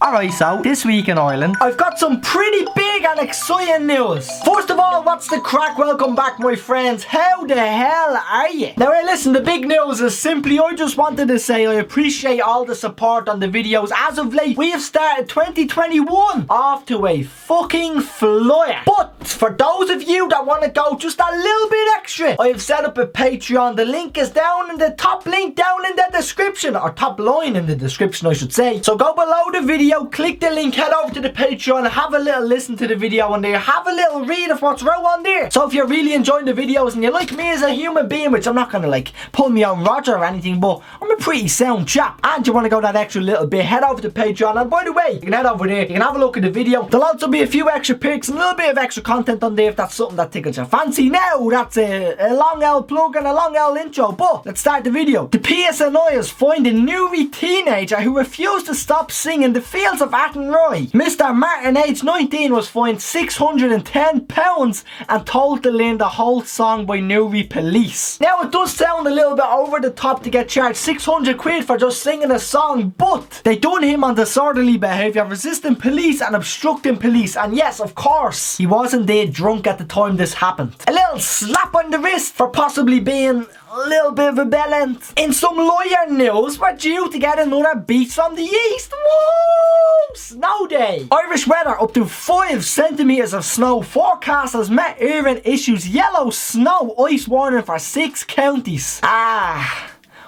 Alright, so this week in Ireland, I've got some pretty big and exciting news. First of all, what's the crack? Welcome back, my friends. How the hell are you? Now, hey, listen, the big news is simply I just wanted to say I appreciate all the support on the videos. As of late, we have started 2021 off to a fucking flyer. But for those of you that want to go just a little bit extra, I have set up a Patreon. The link is down in the top link down in the description, or top line in the description, I should say. So go below the video, click the link, head over to the Patreon, have a little listen to the video on there, have a little read of what's wrote on there. So if you're really enjoying the videos and you like me as a human being, which I'm not gonna like pull me on Roger or anything, but I'm a pretty sound chap, and you want to go that extra little bit, head over to Patreon. And by the way, you can head over there, you can have a look at the video. There'll also be a few extra pics and a little bit of extra content on there if that's something that tickles your fancy. Now that's a long L plug and a long L intro, but let's start the video. The PSNI has found a newly teenager who refused to stop singing the fields of Athenry. Mr. Martin, aged 19, was fined £610 and told to learn the whole song by Newry police. Now, it does sound a little bit over the top to get charged 600 quid for just singing a song, but they done him on disorderly behaviour, resisting police and obstructing police. And yes, of course, he wasn't there drunk at the time this happened. A little slap on the wrist for possibly being a little bit of a bellend. In some lawyer news, we're due to get another beat from the east. Woo! Snow day. Irish weather, up to 5 centimetres of snow. Forecasters met urban issues. Yellow snow ice warning for 6 counties.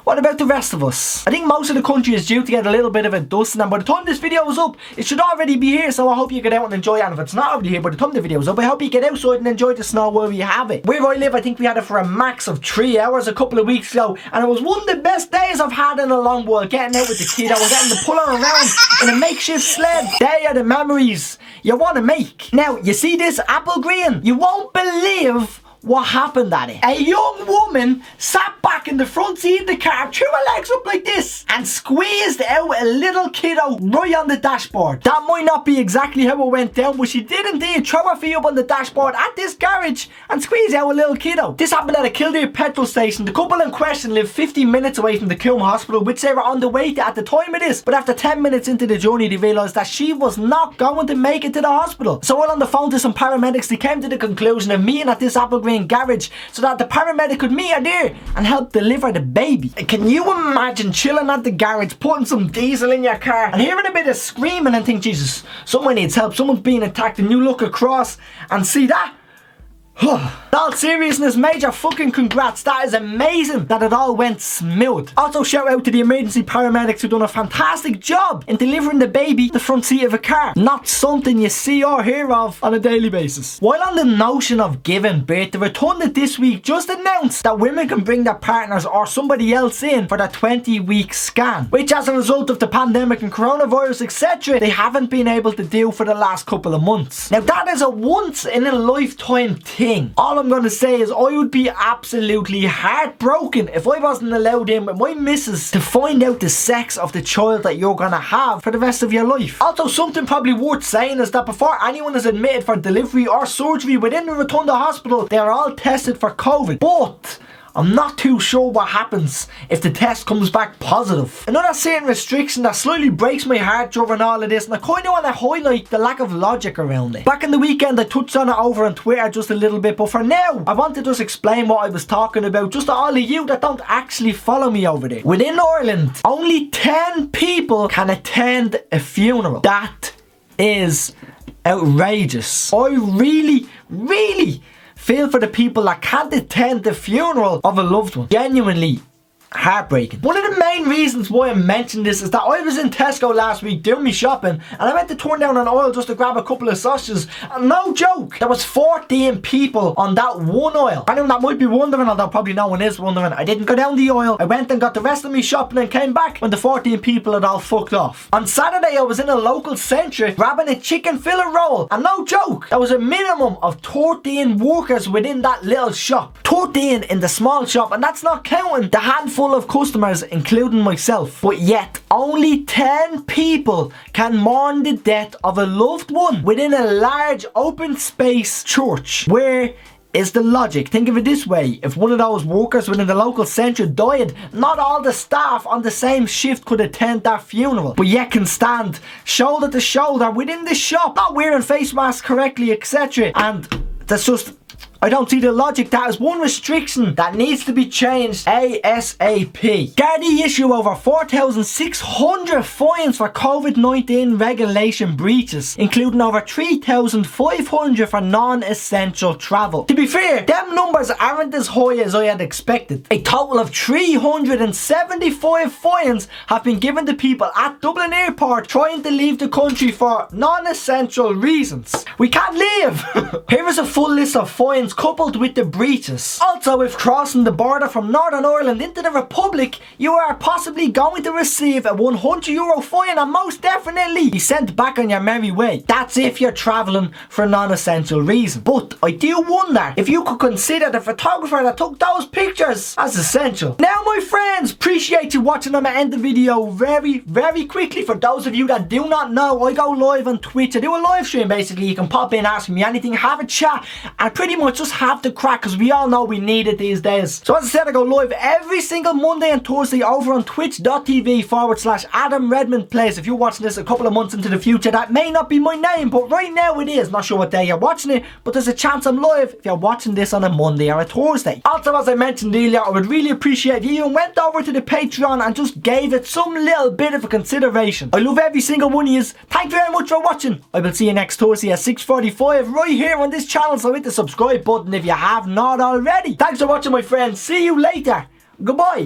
What about the rest of us? I think most of the country is due to get a little bit of a dusting, and by the time this video is up, it should already be here, so I hope you get out and enjoy it. And if it's not already here by the time the video is up, I hope you get outside and enjoy the snow wherever you have it. Where I live, I think we had it for a max of 3 hours a couple of weeks ago, and it was one of the best days I've had in a long while, getting out with the kiddo and getting to pull her around in a makeshift sled. They are the memories you want to make. Now, you see this Applegreen? You won't believe what happened at it. A young woman sat back in the front seat of the car, threw her legs up like this, and squeezed out a little kiddo right on the dashboard. That might not be exactly how it went down, but she did indeed throw her feet up on the dashboard at this garage and squeeze out a little kiddo. This happened at a Kildare petrol station. The couple in question lived 15 minutes away from the TWII hospital, which they were on the way to at the time of this. But after 10 minutes into the journey, they realised that she was not going to make it to the hospital. So while on the phone to some paramedics, they came to the conclusion of meeting at this Applegreen garage so that the paramedic could meet her there and help deliver the baby. Can you imagine chilling at the garage, putting some diesel in your car and hearing a bit of screaming and think, Jesus, someone needs help, someone's being attacked, and you look across and see that? In all seriousness, major fucking congrats. That is amazing that it all went smooth. Also, shout out to the emergency paramedics who done a fantastic job in delivering the baby the front seat of a car. Not something you see or hear of on a daily basis. While on the notion of giving birth, the Rotunda this week just announced that women can bring their partners or somebody else in for their 20-week scan, which as a result of the pandemic and coronavirus etc, they haven't been able to do for the last couple of months. Now, that is a once in a lifetime thing. All I'm going to say is I would be absolutely heartbroken if I wasn't allowed in with my missus to find out the sex of the child that you're going to have for the rest of your life. Also, something probably worth saying is that before anyone is admitted for delivery or surgery within the Rotunda Hospital, they are all tested for COVID. But I'm not too sure what happens if the test comes back positive. Another certain restriction that slightly breaks my heart during all of this, and I kind of want to highlight the lack of logic around it. Back in the weekend I touched on it over on Twitter just a little bit, but for now I want to just explain what I was talking about just to all of you that don't actually follow me over there. Within Ireland, only 10 people can attend a funeral. That is outrageous. I really feel for the people that can't attend the funeral of a loved one. Genuinely heartbreaking. One of the main reasons why I mentioned this is that I was in Tesco last week doing me shopping, and I went to turn down an aisle just to grab a couple of sausages, and no joke, there was 14 people on that one aisle. Anyone that might be wondering, although probably no one is wondering, I didn't go down the aisle. I went and got the rest of me shopping and came back when the 14 people had all fucked off. On Saturday I was in a local centre grabbing a chicken fillet roll, and no joke, there was a minimum of 13 workers within that little shop. 13 in the small shop, and that's not counting the handful of customers, including myself. But yet only 10 people can mourn the death of a loved one within a large open space church where is the logic. Think of it this way. If one of those workers within the local centre died, not all the staff on the same shift could attend that funeral, but yet can stand shoulder to shoulder within the shop, not wearing face masks correctly, etc. And that's just... I don't see the logic. That is one restriction that needs to be changed ASAP. Gardai issue over 4,600 fines for COVID-19 regulation breaches, including over 3,500 for non-essential travel. To be fair, them numbers aren't as high as I had expected. A total of 375 fines have been given to people at Dublin Airport trying to leave the country for non-essential reasons. We can't leave! Here is a full list of fines coupled with the breaches. Also, if crossing the border from Northern Ireland into the Republic, you are possibly going to receive a €100 fine and most definitely be sent back on your merry way. That's if you're travelling for a non-essential reason. But I do wonder if you could consider the photographer that took those pictures as essential. Now my friends, appreciate you watching. I'm going to end the video very quickly. For those of you that do not know, I go live on Twitch. I do a live stream basically. You can pop in, ask me anything, have a chat, and pretty much just have the crack, because we all know we need it these days. So as I said, I go live every single Monday and Thursday over on twitch.tv/Adam Redmond plays. If you're watching this a couple of months into the future, that may not be my name, but right now it is. Not sure what day you're watching it, but there's a chance I'm live if you're watching this on a Monday or a Thursday. Also, as I mentioned earlier, I would really appreciate if you went over to the Patreon and just gave it some little bit of a consideration. I love every single one of you. Thank you very much for watching. I will see you next Thursday at 6:45 right here on this channel, so hit the subscribe button if you have not already. Thanks for watching, my friends. See you later. Goodbye.